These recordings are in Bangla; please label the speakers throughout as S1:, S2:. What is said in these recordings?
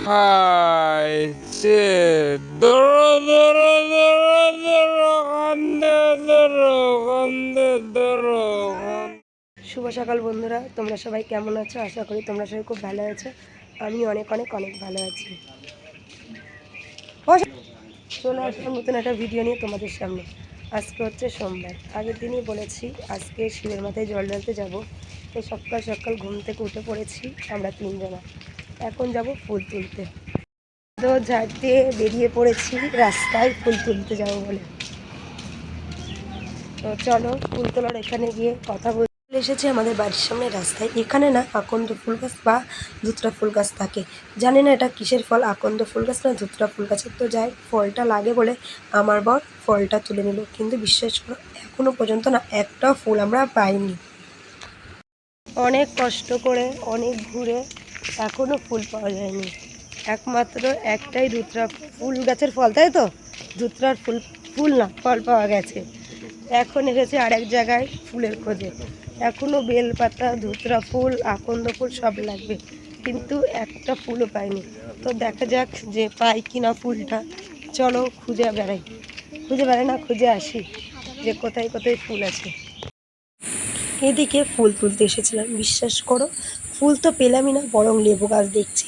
S1: খাইছে ধরো ধরো ধরো ধরো কান্দে ধরো কান্দে ধরো।
S2: শুভ সকাল বন্ধুরা, তোমরা সবাই কেমন আছো? আশা করি তোমরা সবাই খুব ভালো আছো। আমি অনেক অনেক অনেক ভালো আছি। চলে আসলাম নতুন একটা ভিডিও নিয়ে তোমাদের সামনে। আজকে হচ্ছে সোমবার। আগের দিনই বলেছি আজকে শিবের মাথায় জল ঢালতে যাবো। তো সকাল সকাল ঘুম থেকে উঠে পড়েছি আমরা তিনজনা। এখন যাব ফুল তুলতে। তো ঝাড় দিয়ে বেরিয়ে পড়েছি রাস্তায় ফুল তুলতে যাবো বলে। তো চলো ফুল তোলার এখানে গিয়ে কথা বলতে এসেছি আমাদের বাড়ির সামনে রাস্তায়। এখানে না আকন্দ ফুল গাছ বা ধুতরা ফুল গাছ থাকে। জানি না এটা কিসের ফল, আকন্দ ফুল গাছ না ধুতরা ফুল গাছের। তো যাই ফলটা লাগে বলে আমার বর ফলটা তুলে নিল, কিন্তু বিশ্বাস করো এখনো পর্যন্ত না একটাও ফুল আমরা পাইনি। অনেক কষ্ট করে অনেক ঘুরে এখনো ফুল পাওয়া যায়নি। একমাত্র একটাই ধুতরা ফুল গাছের ফল, তাই তো? ধুতরার ফুল ফুল না ফল পাওয়া গেছে। এখন এসেছে আরেক জায়গায় ফুলের খোঁজে। এখনও বেলপাতা, ধুতরা ফুল, আকন্দ ফুল সব লাগবে, কিন্তু একটা ফুলও পাইনি। তো দেখা যাক যে পাই কিনা ফুলটা। চলো খুঁজে বেড়াই, খুঁজে আসি যে কোথায় কোথায় ফুল আছে। এদিকে ফুল তুলতে এসেছিলাম, বিশ্বাস করো ফুল তো পেলামই না, বরং লেবু গাছ দেখছি।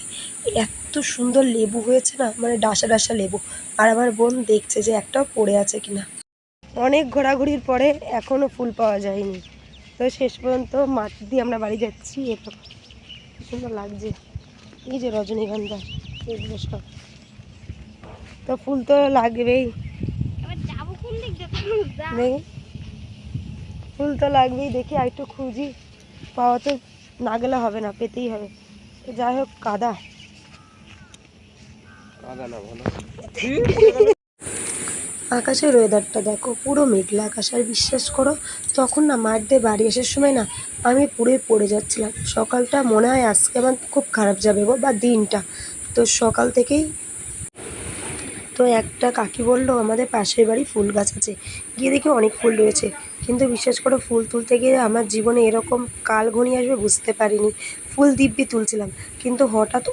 S2: এত সুন্দর লেবু হয়েছে না, মানে ডাসা ডাসা লেবু। আর আমার বোন দেখছে যে একটাও পড়ে আছে কিনা। অনেক ঘোরাঘুরির পরে এখনও ফুল পাওয়া যায়নি। তো শেষ পর্যন্ত মাঠ দিয়ে আমরা বাড়ি যাচ্ছি। এতো সুন্দর লাগছে, এই যে রজনীগন্ধা, এগুলো সব। তো ফুল তো লাগবেই, ফুল তো লাগবেই। দেখি আর একটু খুঁজি, পাওয়া তো না গেলে হবে না, পেতেই হবে। তো যাই হোক, কাদা না বলো। আকাশের ওয়েদারটা দেখো, পুরো মেঘলা আকাশ। আর বিশ্বাস করো তখন না মাঠ দিয়ে বাড়ি আসার সময় না আমি পুরোই পড়ে যাচ্ছিলাম। সকালটা মনে হয় আজকে আমার খুব খারাপ যাবে গো, বা দিনটা। তো সকাল থেকেই তো একটা কাকি বললো আমাদের পাশের বাড়ি ফুল গাছ আছে, গিয়ে দেখি অনেক ফুল রয়েছে। কিন্তু বিশ্বাস করো ফুল তুলতে গিয়ে আমার জীবনে এরকম কাল ঘনিয়ে আসবে বুঝতে পারিনি। ফুল দিব্যি তুলছিলাম, কিন্তু হঠাৎ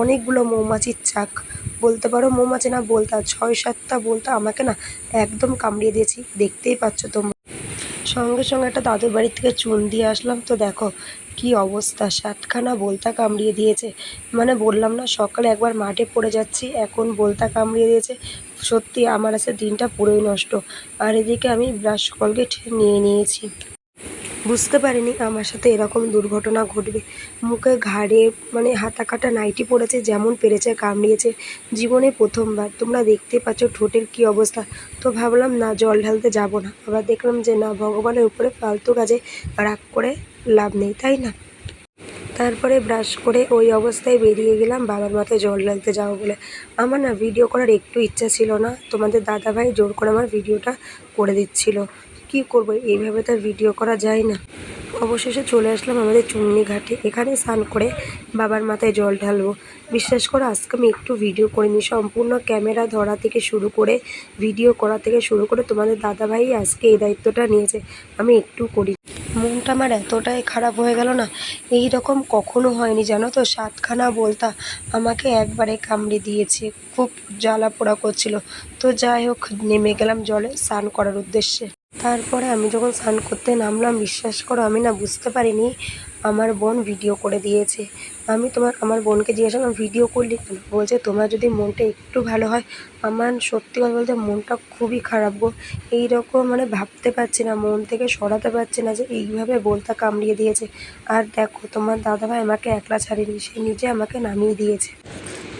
S2: অনেকগুলো মৌমাছির চাক, বলতে পারো মৌমাছি না বলতা 6-7টা বলতা আমাকে না একদম কামড়িয়ে দিয়েছি। দেখতেই পাচ্ছ তোমরা। সঙ্গে সঙ্গে একটা দাদুর বাড়ি থেকে চুন দিয়ে আসলাম। তো দেখো কি অবস্থা, 7খানা বলতা কামড়িয়ে দিয়েছে। মানে বললাম না সকালে একবার মাঠে পড়ে যাচ্ছি, এখন বলতা কামড়িয়ে দিয়েছে। সত্যি আমার আজকে দিনটা পুরোই নষ্ট। আর এদিকে আমি ব্রাশ কলগেট নিয়ে নিয়েছি, বুঝতে পারিনি আমার সাথে এরকম দুর্ঘটনা ঘটবে। মুখে ঘাড়ে মানে হাতা কাটা নাইটি পড়েছে, যেমন পেরেছে কামড়িয়েছে। জীবনে প্রথমবার। তোমরা দেখতে পাচ্ছ ঠোঁটের কি অবস্থা। তো ভাবলাম না জল ঢালতে যাব না, আবার দেখলাম যে না, ভগবানের উপরে ফালতু কাজে রাগ করে লাভ নেই, তাই না? তারপরে ব্রাশ করে ওই অবস্থায় বেরিয়ে গেলাম বাবার মাথায় জল ঢালতে যাবো বলে। আমার না ভিডিও করার একটু ইচ্ছা ছিল না, তোমাদের দাদাভাই জোর করে আমার ভিডিওটা করে দিচ্ছিল। কি করব, এইভাবে তো আর ভিডিও করা যায় না। অবশেষে চলে আসলাম আমাদের চুন্নি ঘাটে। এখানে স্নান করে বাবার মাথায় জল ঢালবো। বিশ্বাস করো আজকে আমি একটু ভিডিও করিনি। সম্পূর্ণ ক্যামেরা ধরা থেকে শুরু করে ভিডিও করা থেকে শুরু করে তোমাদের দাদাভাই আজকে এই দায়িত্বটা নিয়েছে, আমি একটু করি। মনটা আমার এতটাই খারাপ হয়ে গেল না, এই রকম কখনো হয়নি জানো তো। 7খানা বলতা আমাকে একবারে কামড়ে দিয়েছে, খুব জ্বালা পোড়া করছিল। তো যাই হোক নেমে গেলাম জলে স্নান করার উদ্দেশ্যে। তারপরে আমি যখন স্নান করতে নামলাম, বিশ্বাস করো আমি না বুঝতে পারিনি আমার বোন ভিডিও করে দিয়েছে। আমি আমার বোনকে জিজ্ঞাসা করলাম ভিডিও করলি কেন? বলছে তোমার যদি মনটা একটু ভালো হয়। আমার সত্যি কথা বলতে মনটা খুবই খারাপ গো। এইরকম মানে ভাবতে পারছি না, মন থেকে সরাতে পারছি না যে এইভাবে বলতা কামড়িয়ে দিয়েছে। আর দেখো তোমার দাদাভাই আমাকে একলা ছাড়েনি, সে নিজে আমাকে নামিয়ে দিয়েছে।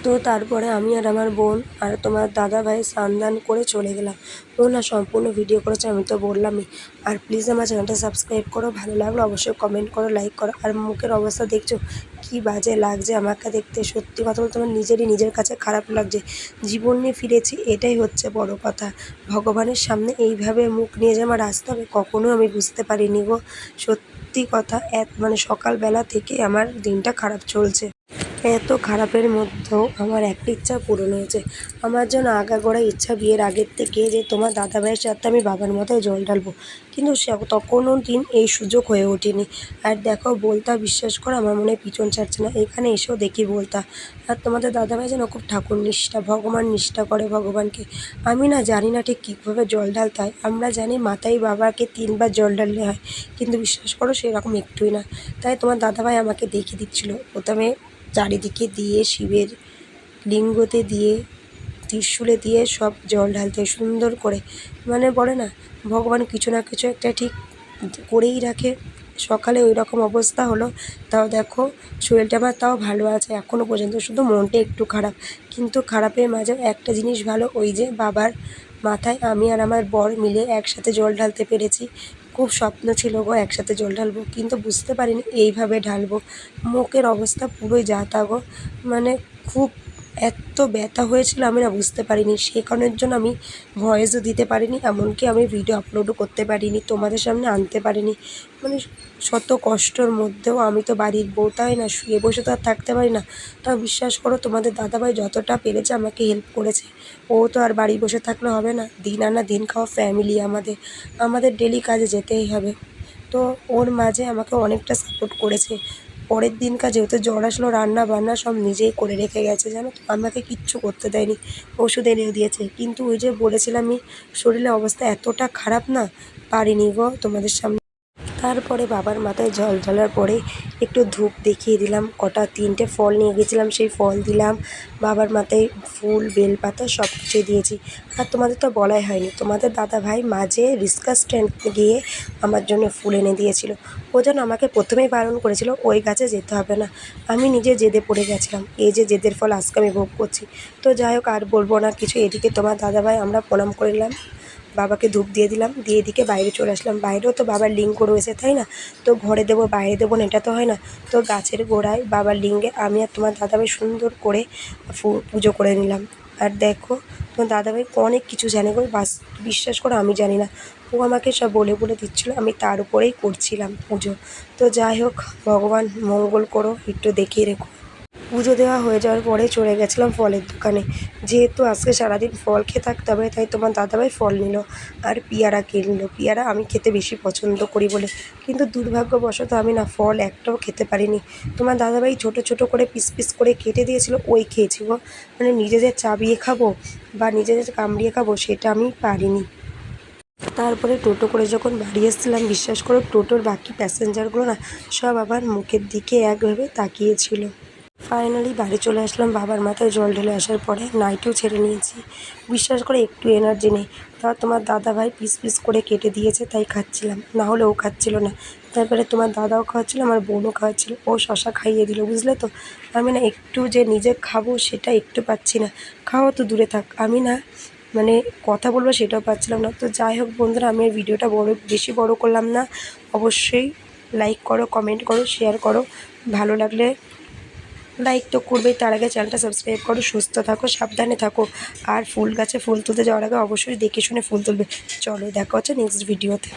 S2: তো তারপরে আমি আর আমার বোন আর তোমার দাদাভাই স্নান করে চলে গেলাম। ও না সম্পূর্ণ ভিডিও করেছে, আমি তো বললামই। আর প্লিজ আমার চ্যানেলটা সাবস্ক্রাইব করো, ভালো লাগলো অবশ্যই কমেন্ট করো, লাইক করো। আর মুখের অবস্থা দেখছো কি বাজে লাগছে আমাকে দেখতে। সত্যি কথা বলতে আমার নিজের কাছে খারাপ লাগছে। জীবন নিয়ে ফিরেছি, এটাই হচ্ছে বড় কথা। ভগবানের সামনে এইভাবে মুখ নিয়ে যে আমার আসতে হবে কখনো আমি বুঝতে পারিনি গো। সত্যি কথা মানে সকালবেলা থেকে আমার দিনটা খারাপ চলছে। এত খারাপের মধ্যেও আমার একটা ইচ্ছা পূরণ হয়েছে। আমার যেন আগাগোড়া ইচ্ছা বিয়ের আগের থেকে যে তোমার দাদাভাইয়ের সাথে আমি বাবার মাথায় জল ঢালবো, কিন্তু কোনো দিন এই সুযোগ হয়ে ওঠেনি। আর দেখো বলতা, বিশ্বাস করো আমার মনে পিছন ছাড়ছে না, এখানে এসেও দেখি বলতা। আর তোমাদের দাদাভাই যেন খুব ঠাকুর নিষ্ঠা, ভগবান নিষ্ঠা করে ভগবানকে। আমি না জানি না ঠিক কীভাবে জল ঢালতে হয়। আমরা জানি মাথায় বাবাকে 3 বার জল ঢাললে হয়, কিন্তু বিশ্বাস করো সেরকম একটুই না। তাই তোমার দাদাভাই আমাকে দেখিয়ে দিচ্ছিল, প্রথমে চারিদিকে দিয়ে শিবের লিঙ্গতে দিয়ে ত্রিশূলে দিয়ে সব জল ঢালতে হয় সুন্দর করে। মানে বলে না ভগবান কিছু না কিছু একটা ঠিক করেই রাখে। সকালে ওই রকম অবস্থা হলো, তাও দেখো শরীরটা আমার তাও ভালো আছে এখনও পর্যন্ত, শুধু মনটা একটু খারাপ। কিন্তু খারাপের মাঝেও একটা জিনিস ভালো, ওই যে বাবার মাথায় আমি আর আমার বর মিলে একসাথে জল ঢালতে পেরেছি। খুব স্বপ্ন ছিল গো একসাথে জল ঢালবো, কিন্তু বুঝতে পারিনি এইভাবে ঢালবো। মুখের অবস্থা পুরোই যা তা গো, মানে খুব এত ব্যথা হয়েছিল আমি না বুঝতে পারিনি। সে কারণের জন্য আমি ভয়েসও দিতে পারিনি, এমনকি আমি ভিডিও আপলোডও করতে পারিনি, তোমাদের সামনে আনতে পারিনি। মানে শত কষ্টর মধ্যেও আমি তো বাড়ির বউ, তাই না, শুয়ে বসে তো আর থাকতে পারি না। তাও বিশ্বাস করো তোমাদের দাদাভাই যতটা পেরেছে আমাকে হেল্প করেছে। ও তো আর বাড়ি বসে থাকলে হবে না, দিন আনা দিন খাওয়া ফ্যামিলি আমাদের ডেলি কাজে যেতেই হবে। তো ওর মাঝে আমাকে অনেকটা সাপোর্ট করেছে। পরের দিনকার যেহেতু জ্বর আসলো, রান্না বান্না সব নিজেই করে রেখে গেছে, জানো তো, আমাকে কিচ্ছু করতে দেয়নি। ওষুধ এনে দিয়েছে, কিন্তু ওই যে বলেছিলাম আমি শরীরের অবস্থা এতটা খারাপ না, পারিনি গো তোমাদের সামনে। তারপরে বাবার মাথায় জল ঢালার পরে একটু ধূপ দেখিয়ে দিলাম, কটা 3টে ফল নিয়ে গেছিলাম, সেই ফল দিলাম। বাবার মাথায় ফুল বেলপাতা সব কিছুই দিয়েছি। আর তোমাদের তো বলাই হয়নি, তোমাদের দাদাভাই মাঝে রিক্সা স্ট্যান্ড গিয়ে আমার জন্য ফুল এনে দিয়েছিল। ও যেন আমাকে প্রথমেই বারণ করেছিল ওই গাছে যেতে হবে না, আমি নিজে জেদে পড়ে গেছিলাম। এই যে জেদের ফল আজকে আমি ভোগ করছি। তো যাই হোক আর বলবো না কিছু, এদিকে তোমার দাদাভাই আমরা প্রণাম করলাম, বাবাকে ধূপ দিয়ে দিলাম, দিয়ে এদিকে বাইরে চলে আসলাম। বাইরেও তো বাবার লিঙ্গ রয়েছে, তাই না, তো ঘরে দেবো বাইরে দেবো না এটা তো হয় না। তো গাছের গোড়ায় বাবার লিঙ্গে আমি আর তোমার দাদাভাই সুন্দর করে পুজো করে নিলাম। আর দেখো তোমার দাদাভাই অনেক কিছু জানে গো, বিশ্বাস করো আমি জানি না, ও আমাকে সব বলে বলে দিচ্ছিলো, আমি তার উপরেই করছিলাম পুজো। তো যাই হোক, ভগবান মঙ্গল করো, একটু দেখিয়ে রেখো। পুজো দেওয়া হয়ে যাওয়ার পরে চলে গেছিলাম ফলের দোকানে, যেহেতু আজকে সারাদিন ফল খেয়ে থাকতে হবে, তাই তোমার দাদাভাই ফল নিল আর পেয়ারা কিনলো। পেয়ারা আমি খেতে বেশি পছন্দ করি বলে, কিন্তু দুর্ভাগ্যবশত আমি না ফল একটাও খেতে পারিনি। তোমার দাদাভাই ছোটো ছোটো করে পিস পিস করে কেটে দিয়েছিল, ওই খেয়েছি গো। মানে নিজেদের চাবিয়ে খাবো বা নিজেদের কামড়িয়ে খাবো সেটা আমি পারিনি। তারপরে টোটো করে যখন বাড়ি এসেছিলাম, বিশ্বাস করো টোটোর বাকি প্যাসেঞ্জারগুলো না সব আবার মুখের দিকে একভাবে তাকিয়েছিল। ফাইনালি বাড়ি চলে আসলাম, বাবার মাথায় জল ঢেলে আসার পরে নাইটিও ছেড়ে নিয়েছি। বিশ্বাস করে একটু এনার্জি নেই, তাও তোমার দাদাভাই পিস পিস করে কেটে দিয়েছে তাই খাচ্ছিলাম, না হলে ও খাচ্ছিল না। তারপরে তোমার দাদাও খাওয়াচ্ছিল, আমার বোনও খাওয়াচ্ছিল, ও শশা খাইয়ে দিল, বুঝলে তো। আমি না একটু যে নিজে খাবো সেটা একটু পাচ্ছি না, খাওয়া তো দূরে থাক, আমি না মানে কথা বলবো সেটাও পাচ্ছিলাম না। তো যাই হোক বন্ধুরা, আমি এই ভিডিওটা বেশি বড় করলাম না। অবশ্যই লাইক করো, কমেন্ট করো, শেয়ার করো, ভালো লাগলে লাইক তো করবেই, তার আগে চ্যানেলটা সাবস্ক্রাইব করো। সুস্থ থাকো, সাবধানে থাকো, আর ফুল গাছে ফুল তুলতে যাওয়ার আগে অবশ্যই দেখে শুনে ফুল তুলবে। চলো দেখা হচ্ছে নেক্সট ভিডিওতে।